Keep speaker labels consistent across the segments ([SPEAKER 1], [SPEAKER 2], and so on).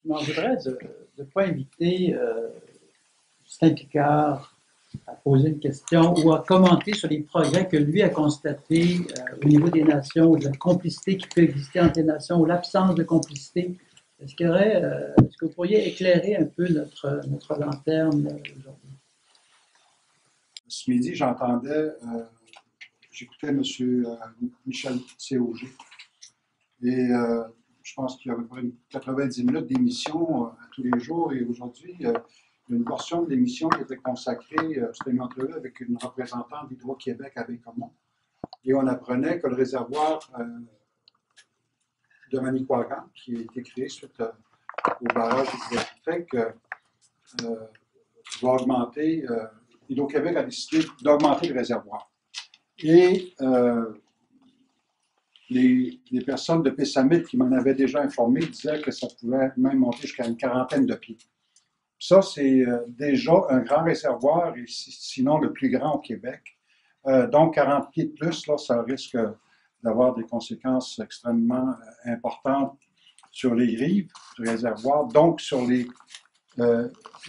[SPEAKER 1] Je m'en voudrais de ne pas inviter Justin Picard à poser une question ou à commenter sur les progrès que lui a constatés au niveau des nations, ou de la complicité qui peut exister entre les nations, ou l'absence de complicité. Est-ce que vous pourriez éclairer un peu notre lanterne aujourd'hui?
[SPEAKER 2] Ce midi, j'écoutais M. Michel C.O.G. Et je pense qu'il y a à peu près 90 minutes d'émission tous les jours. Et aujourd'hui, il y a une portion de l'émission qui était consacrée, c'était une entrevue avec une représentante d'Hydro-Québec à Baie-Comeau. Et on apprenait que le réservoir de Manicouagan, qui a été créé suite au barrage hydroélectrique, va augmenter. Hydro-Québec a décidé d'augmenter le réservoir. Et les personnes de Pessamit qui m'en avaient déjà informé disaient que ça pouvait même monter jusqu'à une quarantaine de pieds. Ça, c'est déjà un grand réservoir, et sinon le plus grand au Québec. Donc, 40 pieds de plus, là, ça risque d'avoir des conséquences extrêmement importantes sur les rives du réservoir, donc sur les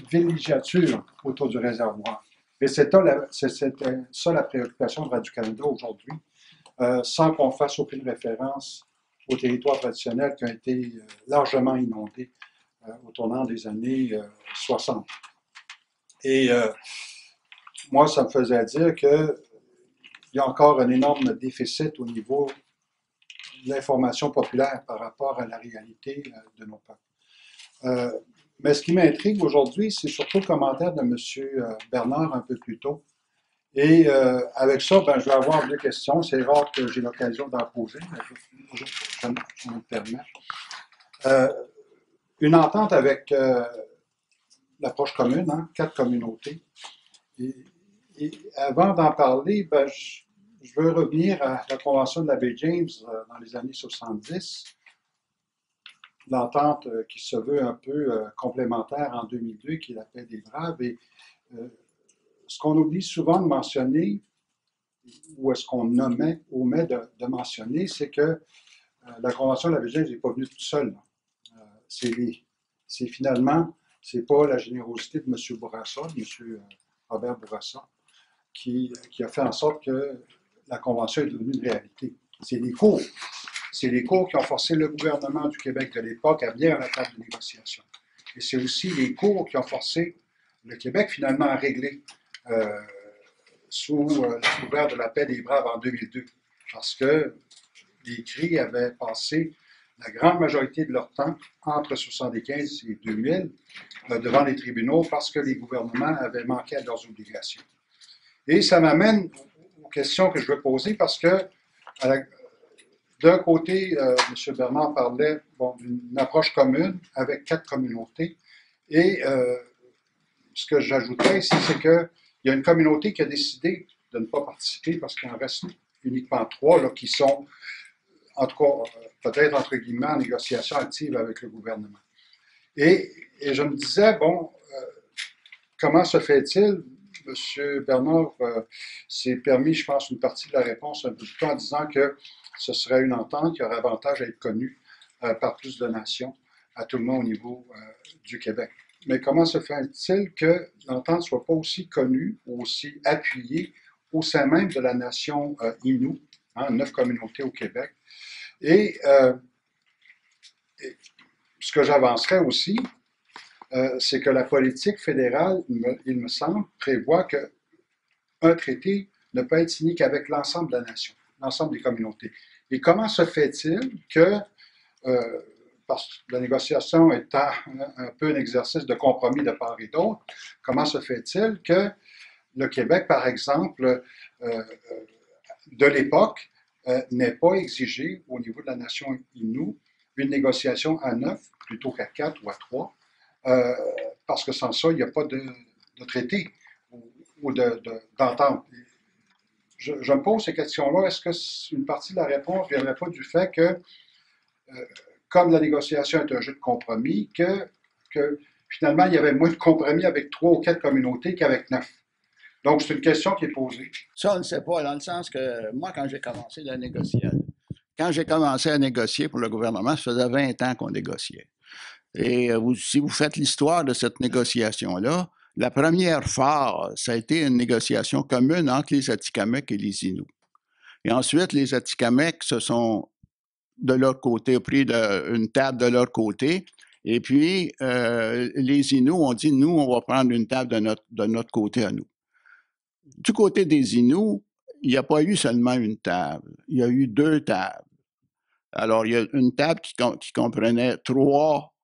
[SPEAKER 2] villégiatures autour du réservoir. Et c'était ça la préoccupation de Radio-Canada aujourd'hui, sans qu'on fasse aucune référence aux territoires traditionnels qui ont été largement inondés au tournant des années 60. Et moi, ça me faisait dire qu'il y a encore un énorme déficit au niveau de l'information populaire par rapport à la réalité de nos peuples. Mais ce qui m'intrigue aujourd'hui, c'est surtout le commentaire de M. Bernard un peu plus tôt. Et avec ça, je vais avoir deux questions. C'est rare que j'ai l'occasion d'en poser, mais je me permets. Une entente avec l'approche commune, 4 communautés. Et avant d'en parler, je veux revenir à la Convention de la baie James dans les années 70. L'entente qui se veut un peu complémentaire en 2002, qui est la paix des Braves. Et ce qu'on oublie souvent de mentionner, ou est-ce qu'on omet de mentionner, c'est que la Convention de la baie James n'est pas venue toute seule. C'est finalement, c'est pas la générosité de M. Bourassa, de M. Robert Bourassa, qui a fait en sorte que la Convention est devenue une réalité. C'est les cours. C'est les cours qui ont forcé le gouvernement du Québec de l'époque à venir à la table de négociation. Et c'est aussi les cours qui ont forcé le Québec finalement à régler sous couvert de la paix des Braves en 2002. Parce que les CRI avaient passé la grande majorité de leur temps, entre 1975 et 2000, devant les tribunaux parce que les gouvernements avaient manqué à leurs obligations. Et ça m'amène aux questions que je veux poser parce que, d'un côté, M. Bernard parlait d'une approche commune avec 4 communautés. Et ce que j'ajouterais ici, c'est qu'il y a une communauté qui a décidé de ne pas participer parce qu'il en reste uniquement 3 là, qui sont, en tout cas, peut-être entre guillemets, en négociation active avec le gouvernement. Et je me disais, comment se fait-il? M. Bernard s'est permis, je pense, une partie de la réponse un peu plus tôt en disant que ce serait une entente qui aurait avantage à être connue par plus de nations, à tout le monde au niveau du Québec. Mais comment se fait-il que l'entente ne soit pas aussi connue, aussi appuyée au sein même de la nation Innu, 9 communautés au Québec? Et ce que j'avancerais aussi, c'est que la politique fédérale, il me semble, prévoit qu'un traité ne peut être signé qu'avec l'ensemble de la nation, l'ensemble des communautés. Et comment se fait-il que, parce que la négociation étant un peu un exercice de compromis de part et d'autre, comment se fait-il que le Québec, par exemple, de l'époque, n'ait pas exigé au niveau de la nation Innu une négociation à 9 plutôt qu'à 4 ou à 3, parce que sans ça, il n'y a pas de traité ou d'entente. Je me pose ces questions-là. Est-ce que une partie de la réponse ne viendrait pas du fait que, comme la négociation est un jeu de compromis, que finalement, il y avait moins de compromis avec 3 ou 4 communautés qu'avec 9? Donc, c'est une question qui est posée.
[SPEAKER 3] Ça, on ne sait pas, dans le sens que moi, quand j'ai commencé à négocier pour le gouvernement, ça faisait 20 ans qu'on négociait. Et si vous faites l'histoire de cette négociation-là, la première phase, ça a été une négociation commune entre les Atikamekw et les Inuits. Et ensuite, les Atikamekw se sont, de leur côté, pris une table de leur côté. Et puis, les Inuits ont dit, nous, on va prendre une table de notre côté à nous. Du côté des Inuits, il n'y a pas eu seulement une table, il y a eu 2 tables. Alors, il y a une table qui comprenait 3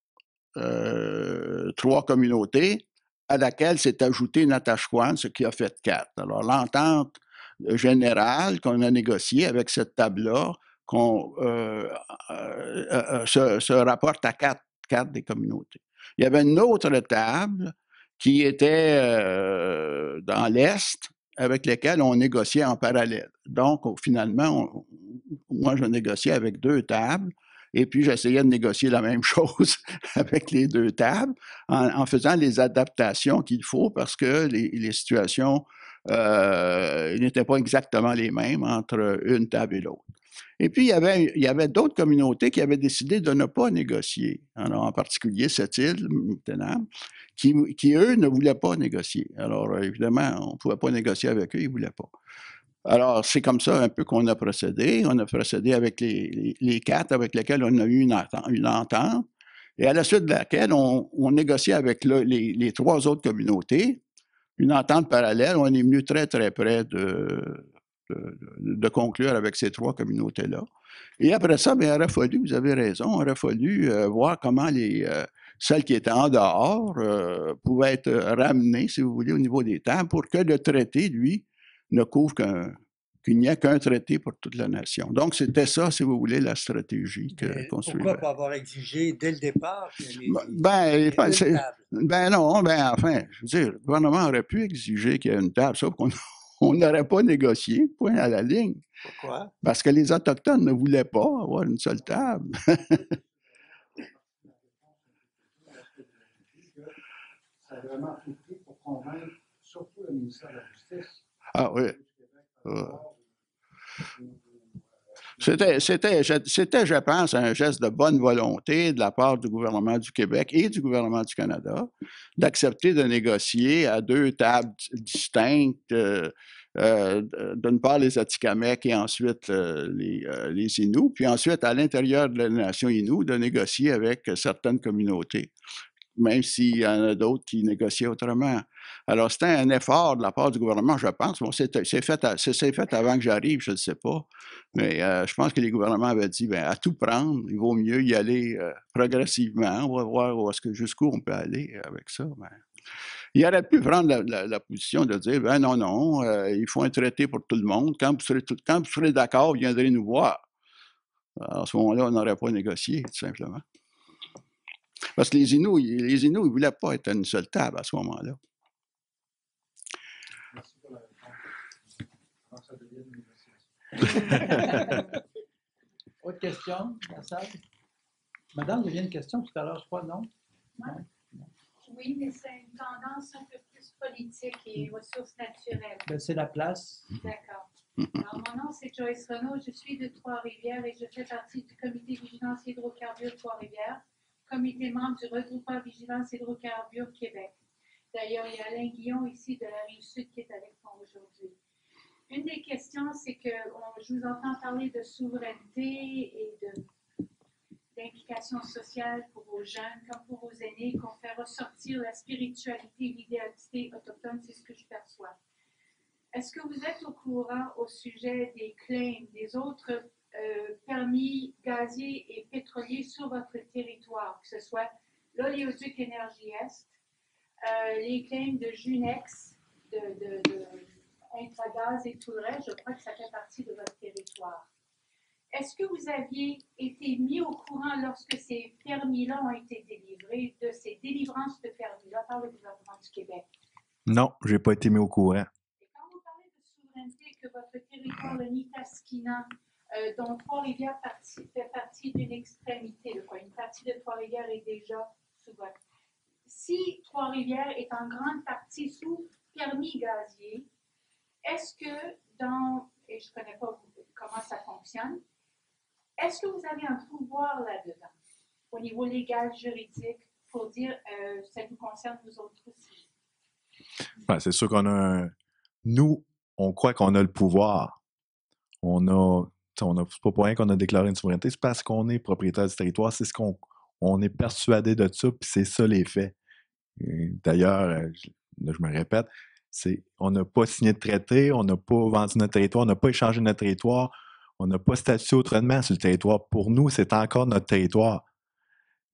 [SPEAKER 3] communautés, à laquelle s'est ajouté Natashquan, ce qui a fait 4. Alors, l'entente générale qu'on a négociée avec cette table-là se rapporte à 4 des communautés. Il y avait une autre table qui était dans l'Est, avec lesquelles on négociait en parallèle. Donc, finalement, moi, je négociais avec 2 tables. Et puis, j'essayais de négocier la même chose avec les 2 tables en faisant les adaptations qu'il faut parce que les situations n'étaient pas exactement les mêmes entre une table et l'autre. Et puis, il y avait d'autres communautés qui avaient décidé de ne pas négocier. Alors, en particulier cette île, Mitenam, qui, eux, ne voulaient pas négocier. Alors, évidemment, on ne pouvait pas négocier avec eux, ils ne voulaient pas. Alors, c'est comme ça un peu qu'on a procédé. On a procédé avec les 4 avec lesquels on a eu une entente. Et à la suite de laquelle on négociait avec les 3 autres communautés une entente parallèle. On est venu très, très près de conclure avec ces 3 communautés-là. Et après ça, bien, il aurait fallu, vous avez raison, il aurait fallu voir comment celles qui étaient en dehors pouvaient être ramenées, si vous voulez, au niveau des tables pour que le traité, lui, ne couvre qu'il n'y a qu'un traité pour toute la nation. Donc, c'était ça, si vous voulez, la stratégie qu'on suivait.
[SPEAKER 4] Pourquoi pas avoir exigé dès le départ que
[SPEAKER 3] non, enfin, je veux dire, le gouvernement aurait pu exiger qu'il y ait une table, sauf qu'on n'aurait pas négocié, point à la ligne.
[SPEAKER 4] Pourquoi?
[SPEAKER 3] Parce que les Autochtones ne voulaient pas avoir une seule table.
[SPEAKER 2] Ça a vraiment tout pris pour convaincre surtout le ministère de la Justice.
[SPEAKER 3] Ah oui. C'était, je pense, un geste de bonne volonté de la part du gouvernement du Québec et du gouvernement du Canada d'accepter de négocier à 2 tables distinctes, d'une part les Atikamekw et ensuite les Inuits, puis ensuite à l'intérieur de la nation Innu de négocier avec certaines communautés, même s'il y en a d'autres qui négociaient autrement. Alors, c'était un effort de la part du gouvernement, je pense. Bon, c'est fait avant que j'arrive, je ne sais pas. Mais je pense que les gouvernements avaient dit, bien, à tout prendre, il vaut mieux y aller progressivement. On va voir jusqu'où on peut aller avec ça. Ben, il aurait pu prendre la position de dire, ben non, il faut un traité pour tout le monde. Quand vous serez d'accord, vous viendrez nous voir. Alors, à ce moment-là, on n'aurait pas négocié, tout simplement. Parce que les Inuits, ils ne voulaient pas être à une seule table à ce moment-là.
[SPEAKER 2] Merci pour la réponse. Ça devient une négociation.
[SPEAKER 1] Autre question dans la salle? Madame, il y avait une question tout à l'heure, je crois, non?
[SPEAKER 5] Non? Oui, mais c'est une tendance un peu plus politique et ressources naturelles.
[SPEAKER 1] Ben, c'est la place.
[SPEAKER 5] D'accord. Alors, mon nom, c'est Joyce Renaud. Je suis de Trois-Rivières et je fais partie du comité Vigilance Hydrocarbures Trois-Rivières, comité membre du regroupement Vigilance Hydrocarbures Québec. D'ailleurs, il y a Alain Guillon ici de la Rive-Sud qui est avec moi aujourd'hui. Une des questions, c'est que je vous entends parler de souveraineté et d'implication sociale pour vos jeunes comme pour vos aînés, qu'on fait ressortir la spiritualité et l'identité autochtone, c'est ce que je perçois. Est-ce que vous êtes au courant au sujet des claims, des autres permis gaziers et pétroliers sur votre territoire, que ce soit l'oléoduc Énergie Est, les claims de Junex, de Intragaz et tout le reste, je crois que ça fait partie de votre territoire. Est-ce que vous aviez été mis au courant lorsque ces permis-là ont été délivrés, de ces délivrances de permis-là par le gouvernement du Québec?
[SPEAKER 6] Non, je n'ai pas été mis au courant.
[SPEAKER 5] Et quand vous parlez de souveraineté, que votre territoire, le Nitaskinan, dont Trois-Rivières fait partie d'une extrémité, une partie de Trois-Rivières est déjà sous votre. Si Trois-Rivières est en grande partie sous permis gazier, est-ce que et je ne connais pas comment ça fonctionne, est-ce que vous avez un pouvoir là-dedans? au niveau légal, juridique, pour dire ça nous concerne nous autres aussi?
[SPEAKER 6] Ouais, c'est sûr qu'on a Nous, on croit qu'on a le pouvoir. C'est pas pour rien qu'on a déclaré une souveraineté, c'est parce qu'on est propriétaire du territoire, c'est ce on est persuadé de ça, puis c'est ça les faits. D'ailleurs, je me répète, on n'a pas signé de traité, on n'a pas vendu notre territoire, on n'a pas échangé notre territoire, on n'a pas statué autrement sur le territoire. Pour nous, c'est encore notre territoire.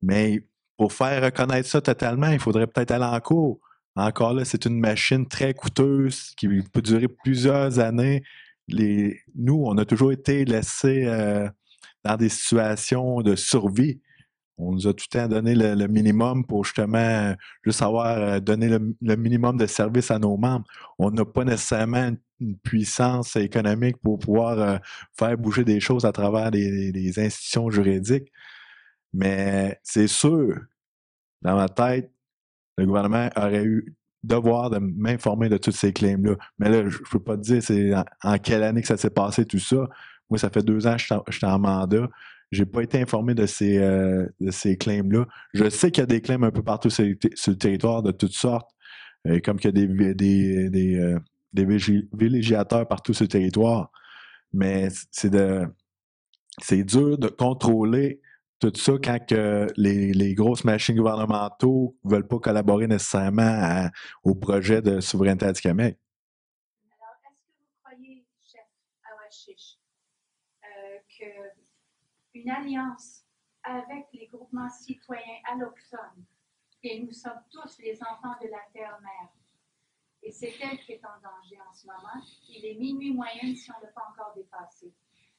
[SPEAKER 6] Mais pour faire reconnaître ça totalement, il faudrait peut-être aller en cours. Encore là, c'est une machine très coûteuse qui peut durer plusieurs années. Nous, on a toujours été laissés dans des situations de survie. On nous a tout le temps donné le minimum pour justement juste avoir donné le minimum de services à nos membres. On n'a pas nécessairement une puissance économique pour pouvoir faire bouger des choses à travers les institutions juridiques. Mais c'est sûr, dans ma tête, le gouvernement aurait eu devoir de m'informer de tous ces claims-là. Mais là, je ne peux pas te dire c'est en quelle année que ça s'est passé, tout ça. Moi, ça fait 2 ans que je suis en mandat. Je n'ai pas été informé de ces claims-là. Je sais qu'il y a des claims un peu partout sur le territoire de toutes sortes, comme qu'il y a des villégiateurs partout sur le territoire. Mais c'est dur de contrôler tout ça quand les grosses machines gouvernementaux ne veulent pas collaborer nécessairement au projet de souveraineté Atikamekw.
[SPEAKER 5] Alors, est-ce que vous croyez, chef Awashish, qu'une alliance avec les groupements citoyens allochtones, et nous sommes tous les enfants de la terre-mère, et c'est elle qui est en danger en ce moment, il est minuit moyenne si on ne l'a pas encore dépassé.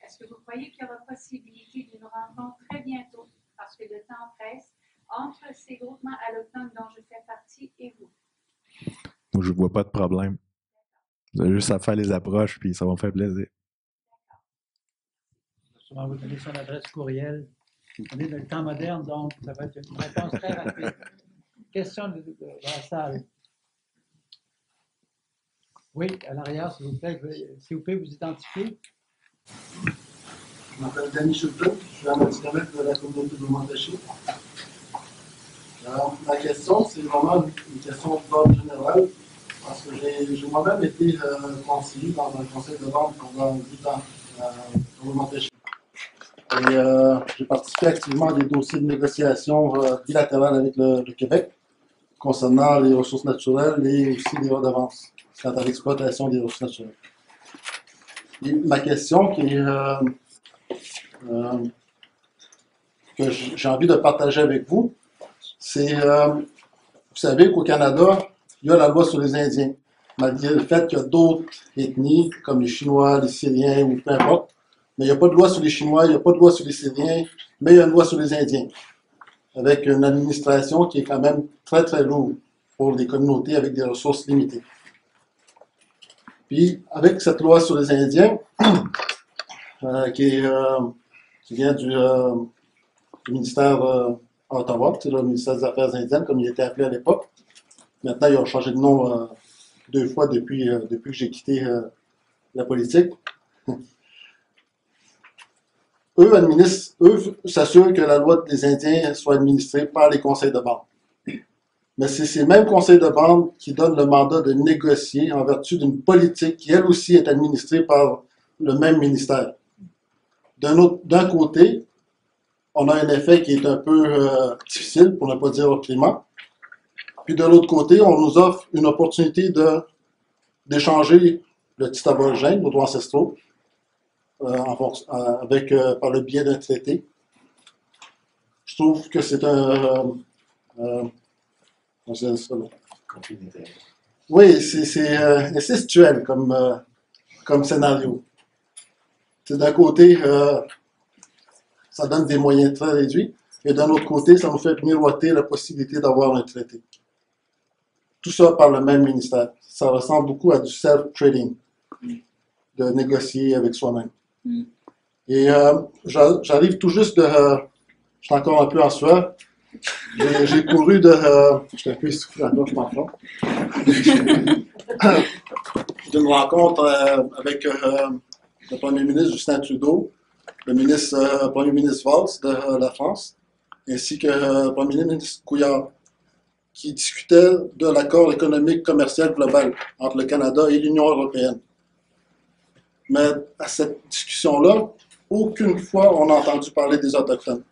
[SPEAKER 5] Est-ce que vous croyez qu'il y aura possibilité d'une rencontre très bientôt, parce que le temps presse, entre ces groupements allochtones dont je fais partie et vous?
[SPEAKER 6] Moi, je ne vois pas de problème. Vous avez juste à faire les approches, puis ça va me faire plaisir.
[SPEAKER 1] On va vous donner son adresse courriel. On est dans le temps moderne, donc ça va être une réponse très rapide. Question de la salle. Oui, à l'arrière, s'il vous plaît. S'il vous plaît, vous identifiez.
[SPEAKER 7] Je m'appelle Danny Schulte, je suis un Atikamekw de la communauté de Montéché. Alors, ma question, c'est vraiment une question d'ordre général, parce que j'ai moi-même été conseiller dans un conseil de vente pendant 8 ans au Montéché. Et j'ai participé activement à des dossiers de négociation bilatérales avec le Québec concernant les ressources naturelles et aussi les redevances quant à l'exploitation des ressources naturelles. Et ma question que j'ai envie de partager avec vous, c'est, vous savez qu'au Canada, il y a la loi sur les Indiens, malgré le fait qu'il y a d'autres ethnies, comme les Chinois, les Syriens ou peu importe, mais il n'y a pas de loi sur les Chinois, il n'y a pas de loi sur les Syriens, mais il y a une loi sur les Indiens, avec une administration qui est quand même très très lourde pour les communautés avec des ressources limitées. Puis, avec cette loi sur les Indiens, qui vient du ministère à Ottawa, c'est le ministère des Affaires indiennes, comme il était appelé à l'époque. Maintenant, ils ont changé de nom 2 fois depuis que j'ai quitté la politique. Eux s'assurent que la loi des Indiens soit administrée par les conseils de bande. Mais c'est ces mêmes conseils de bande qui donnent le mandat de négocier en vertu d'une politique qui, elle aussi, est administrée par le même ministère. D'un côté, on a un effet qui est un peu difficile, pour ne pas dire clément. Puis de l'autre côté, on nous offre une opportunité d'échanger le titre aborigène, nos droits ancestraux, par le biais d'un traité. Je trouve que c'est oui, c'est incestuel comme scénario. D'un côté, ça donne des moyens très réduits, et d'un autre côté, ça nous fait miroiter la possibilité d'avoir un traité. Tout ça par le même ministère. Ça ressemble beaucoup à du self-trading, de négocier avec soi-même. Et j'arrive tout juste je suis encore un peu en sueur. J'ai couru je suis un peu essoufflé encore, je m'entends. D'une rencontre avec le premier ministre Justin Trudeau, le premier ministre Valls de la France, ainsi que le Premier ministre Couillard, qui discutaient de l'accord économique commercial global entre le Canada et l'Union européenne. Mais à cette discussion-là, aucune fois on a entendu parler des Autochtones.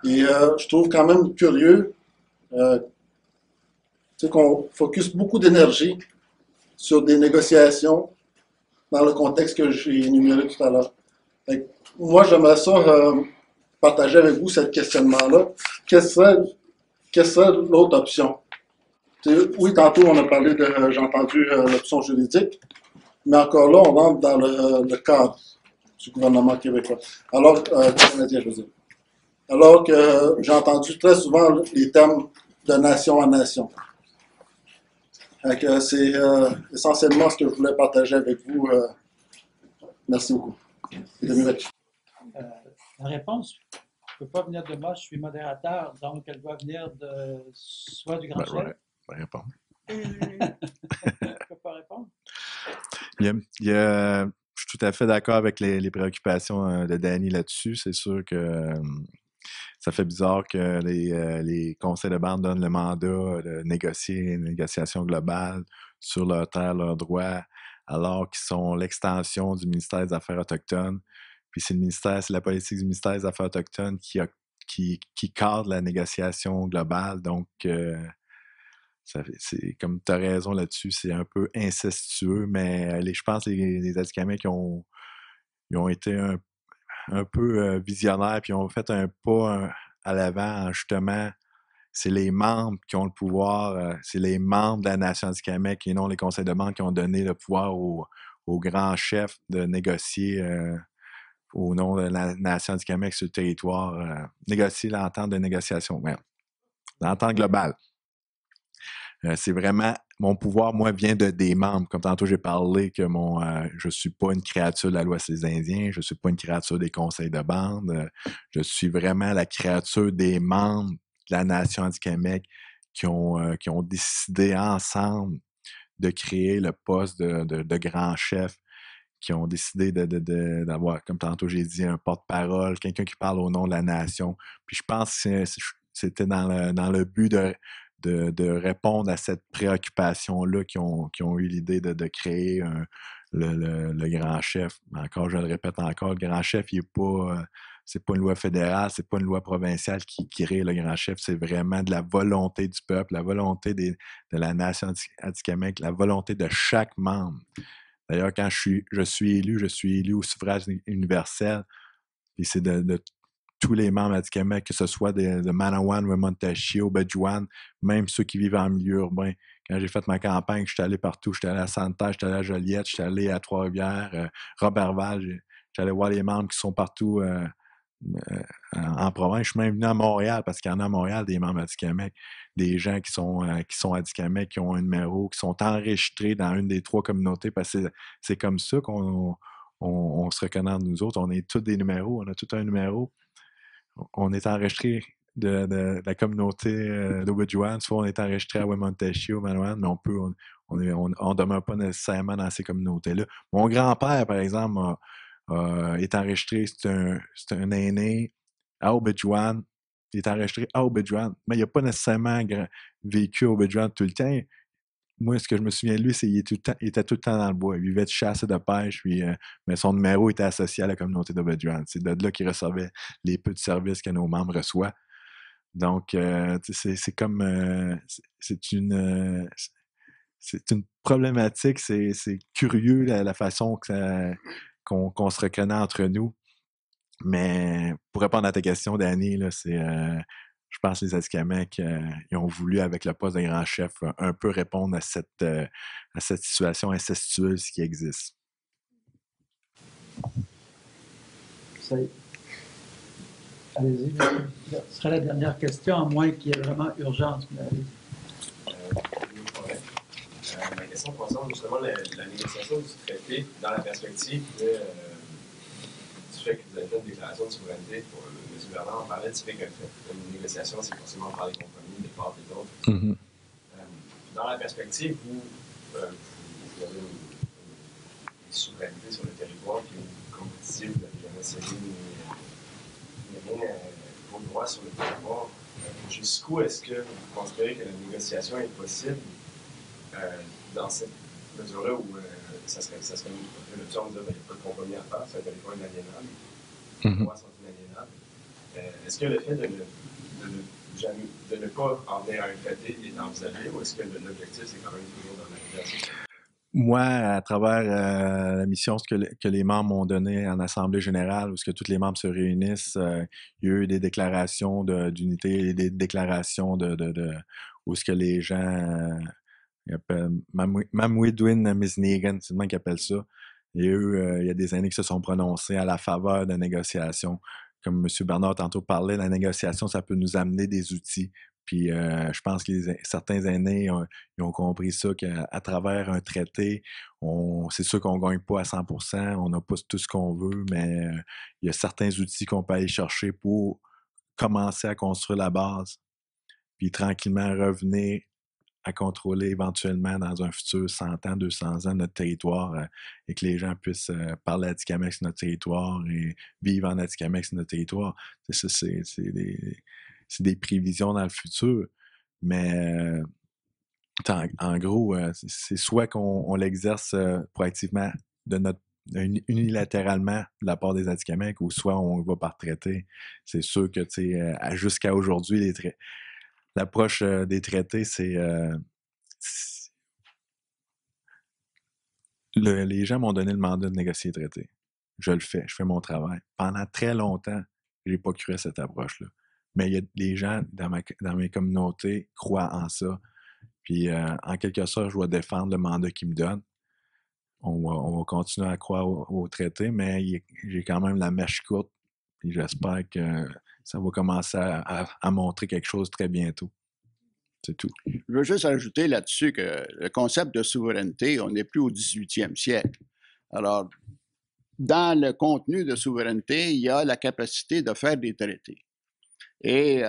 [SPEAKER 7] Et je trouve quand même curieux qu'on focus beaucoup d'énergie sur des négociations dans le contexte que j'ai énuméré tout à l'heure. Moi, j'aimerais ça partager avec vous ce questionnement-là. Quelle serait l'autre option? Oui, tantôt, on a parlé de, j'ai entendu l'option juridique, mais encore là, on rentre dans le cadre du gouvernement québécois. Alors, canadien, je veux dire. Alors que j'ai entendu très souvent les termes de nation à nation. C'est essentiellement ce que je voulais partager avec vous. Merci beaucoup.
[SPEAKER 1] La réponse ne peut pas venir de moi, je suis modérateur, donc elle doit venir soit du grand chef.
[SPEAKER 6] Right. Je vais répondre.
[SPEAKER 1] Je ne peux pas répondre.
[SPEAKER 6] Je suis tout à fait d'accord avec les préoccupations de Danny là-dessus. C'est sûr que ça fait bizarre que les conseils de bande donnent le mandat de négocier une négociation globale sur leur terre, leurs droits, alors qu'ils sont l'extension du ministère des Affaires autochtones. Puis c'est la politique du ministère des Affaires autochtones qui cadre la négociation globale. Donc, c'est comme tu as raison là-dessus, c'est un peu incestueux, mais je pense que les Atikamekw ils ont été un peu visionnaires, puis ils ont fait un pas à l'avant, justement. C'est les membres qui ont le pouvoir, c'est les membres de la nation Atikamekw et non les conseils de bande qui ont donné le pouvoir au grand chef de négocier au nom de la nation Atikamekw sur le territoire, négocier l'entente de négociation, l'entente globale. C'est vraiment, mon pouvoir, moi, vient des membres. Comme tantôt, j'ai parlé que je ne suis pas une créature de la loi sur les Indiens, je ne suis pas une créature des conseils de bande, je suis vraiment la créature des membres de la nation Atikamekw qui ont décidé ensemble de créer le poste de grand chef, qui ont décidé d'avoir, comme tantôt j'ai dit, un porte-parole, quelqu'un qui parle au nom de la nation. Puis je pense que c'était dans le but de répondre à cette préoccupation-là qui ont eu l'idée de créer le grand chef. Encore, je le répète encore, le grand chef, il n'est pas... c'est pas une loi fédérale, c'est pas une loi provinciale qui crée le grand chef, c'est vraiment de la volonté du peuple, la volonté de la nation Atikamekw, la volonté de chaque membre. D'ailleurs, quand je suis élu au suffrage universel, et c'est de tous les membres Atikamekw, que ce soit de Manawan, Wemontachio, Bejuan, même ceux qui vivent en milieu urbain. Quand j'ai fait ma campagne, je suis allé partout. Je suis allé à Santerre, je suis allé à Joliette, je suis allé à Trois-Rivières, Robertval. Je suis allé voir les membres qui sont partout en province. Je suis même venu à Montréal, parce qu'il y en a à Montréal des membres Atikamekw, des gens qui sont Atikamekw, qui ont un numéro, qui sont enregistrés dans une des 3 communautés, parce que c'est comme ça qu'on se reconnaît entre nous autres. On est tous des numéros, on a tout un numéro. On est enregistré de la communauté d'Obidjouan, soit on est enregistré à Wemontachio, Manawan, mais on ne demeure pas nécessairement dans ces communautés-là. Mon grand-père, par exemple, est enregistré, c'est un aîné à Obidjouan, il est enregistré à Obidjouan, mais il n'a pas nécessairement vécu à Obidjouan tout le temps. Moi, ce que je me souviens de lui, c'est qu'il était tout le temps dans le bois. Il vivait de chasse et de pêche, mais son numéro était associé à la communauté d'Obidjouan. C'est de là qu'il recevait les peu de services que nos membres reçoivent. Donc, c'est comme... c'est une problématique, c'est curieux la façon qu'on se reconnaît entre nous. Mais pour répondre à ta question, Danny, là, je pense que les Atikamekw, ils ont voulu, avec le poste de grand chef, un peu répondre à cette situation incestueuse qui existe.
[SPEAKER 1] Allez-y. Ce sera la dernière question, à moins qu'il y ait vraiment urgence.
[SPEAKER 8] Ma question concerne justement la négociation du traité dans la perspective du fait que vous avez fait une déclaration de souveraineté pour M. Bernard. On parlait du fait que une négociation, c'est forcément par les compromis des parts et d'autres.
[SPEAKER 6] Mm-hmm.
[SPEAKER 8] Dans la perspective où vous avez une souveraineté sur le territoire, puis comme vous disiez, vous n'avez jamais cédé ni rien niveau droit sur le territoire. Jusqu'où est-ce que vous considérez que la négociation est possible dans cette mesure-là où ça serait le terme de dire qu'il n'y a pas de compromis à faire, c'est un territoire inaliénable, les droits sont inaliénables. Est-ce que le fait de ne pas en venir à un traité est envisagé ou est-ce que l'objectif c'est quand même toujours dans la négociation?
[SPEAKER 6] Moi, à travers la mission que les membres m'ont donnée en Assemblée générale, où ce que tous les membres se réunissent, il y a eu des déclarations d'unité, des déclarations où ce que les gens appellent Mamwidwin Misnegan, c'est le même qui appelle ça. Il y a des années qui se sont prononcés à la faveur de négociations. Comme M. Bernard tantôt parlait, la négociation, ça peut nous amener des outils. Puis je pense que certains aînés ils ont compris ça, qu'à travers un traité, c'est sûr qu'on ne gagne pas à 100%, on n'a pas tout ce qu'on veut, mais il y a certains outils qu'on peut aller chercher pour commencer à construire la base, puis tranquillement revenir à contrôler éventuellement dans un futur 100 ans, 200 ans notre territoire et que les gens puissent parler Atikamekw sur notre territoire et vivre en Atikamekw sur notre territoire. C'est des prévisions dans le futur, mais en gros, c'est soit qu'on l'exerce proactivement unilatéralement de la part des Atikamekw ou soit on va par traité. C'est sûr que jusqu'à aujourd'hui, l'approche des traités, c'est les gens m'ont donné le mandat de négocier les traités. Je le fais, je fais mon travail. Pendant très longtemps, je n'ai pas cru à cette approche-là. Mais il y a des gens dans mes communautés croient en ça. Puis, en quelque sorte, je dois défendre le mandat qu'ils me donnent. On va continuer à croire au traité, mais j'ai quand même la mèche courte. Puis j'espère que ça va commencer à montrer quelque chose très bientôt. C'est tout.
[SPEAKER 3] Je veux juste ajouter là-dessus que le concept de souveraineté, on n'est plus au 18e siècle. Alors, dans le contenu de souveraineté, il y a la capacité de faire des traités. Et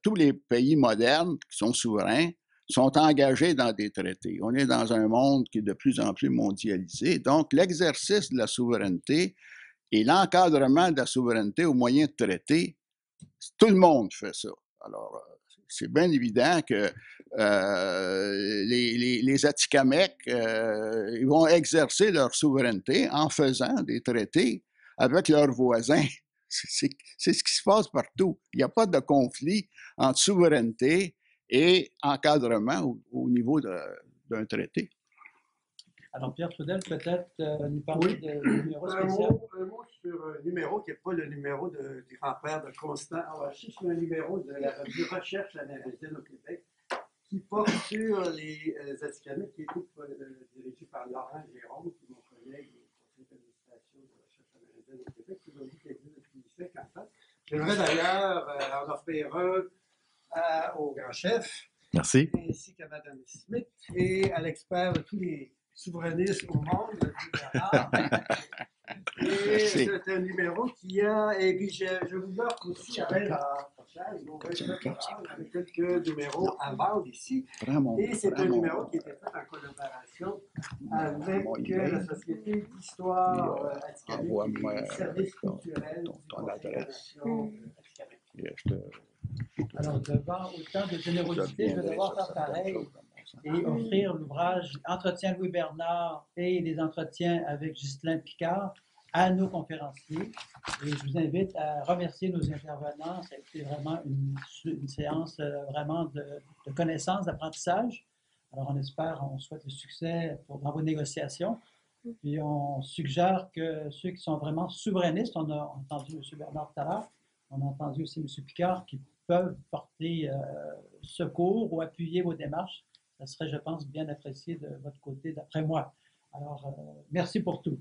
[SPEAKER 3] tous les pays modernes qui sont souverains sont engagés dans des traités. On est dans un monde qui est de plus en plus mondialisé. Donc, l'exercice de la souveraineté et l'encadrement de la souveraineté au moyen de traités, tout le monde fait ça. Alors, c'est bien évident que les Atikamekw ils vont exercer leur souveraineté en faisant des traités avec leurs voisins. C'est ce qui se passe partout. Il n'y a pas de conflit entre souveraineté et encadrement au niveau d'un traité.
[SPEAKER 1] Alors, Pierre Trudel, peut-être nous parler de numéro spécial.
[SPEAKER 9] Un mot sur un numéro qui n'est pas le numéro du grand-père de Constant Awashi, c'est un numéro de la revue Recherche amérindienne au Québec qui porte sur les Atikamekw, qui est dirigé par Laurent Jérôme, qui est mon collègue au conseil d'administration de Recherche amérindienne au Québec, qui m'a dit qu'il existe depuis 50 ans. J'aimerais d'ailleurs en offrir un au grand chef.
[SPEAKER 6] Merci.
[SPEAKER 9] Ainsi qu'à Mme Smith et à l'expert de tous les souverainistes au monde, et c'est un numéro qui a, et puis je vous offre aussi avec quelques numéros à vendre ici, et c'est un numéro qui a été fait en collaboration avec la Société d'histoire Atikamekw et les services culturels du Conseil de la Nation Atikamekw.
[SPEAKER 1] Alors, devant autant de générosité, je vais devoir faire pareil et offrir l'ouvrage Entretien Louis Bernard et les entretiens avec Ghislain Picard à nos conférenciers. Et je vous invite à remercier nos intervenants. Ça a été vraiment une séance vraiment de connaissance, d'apprentissage. Alors, on souhaite le succès dans vos négociations. Puis, on suggère que ceux qui sont vraiment souverainistes, on a entendu M. Bernard tout à l'heure, on a entendu aussi M. Picard, qui peuvent porter secours ou appuyer vos démarches. Ça serait, je pense, bien apprécié de votre côté, d'après moi. Alors, merci pour tout.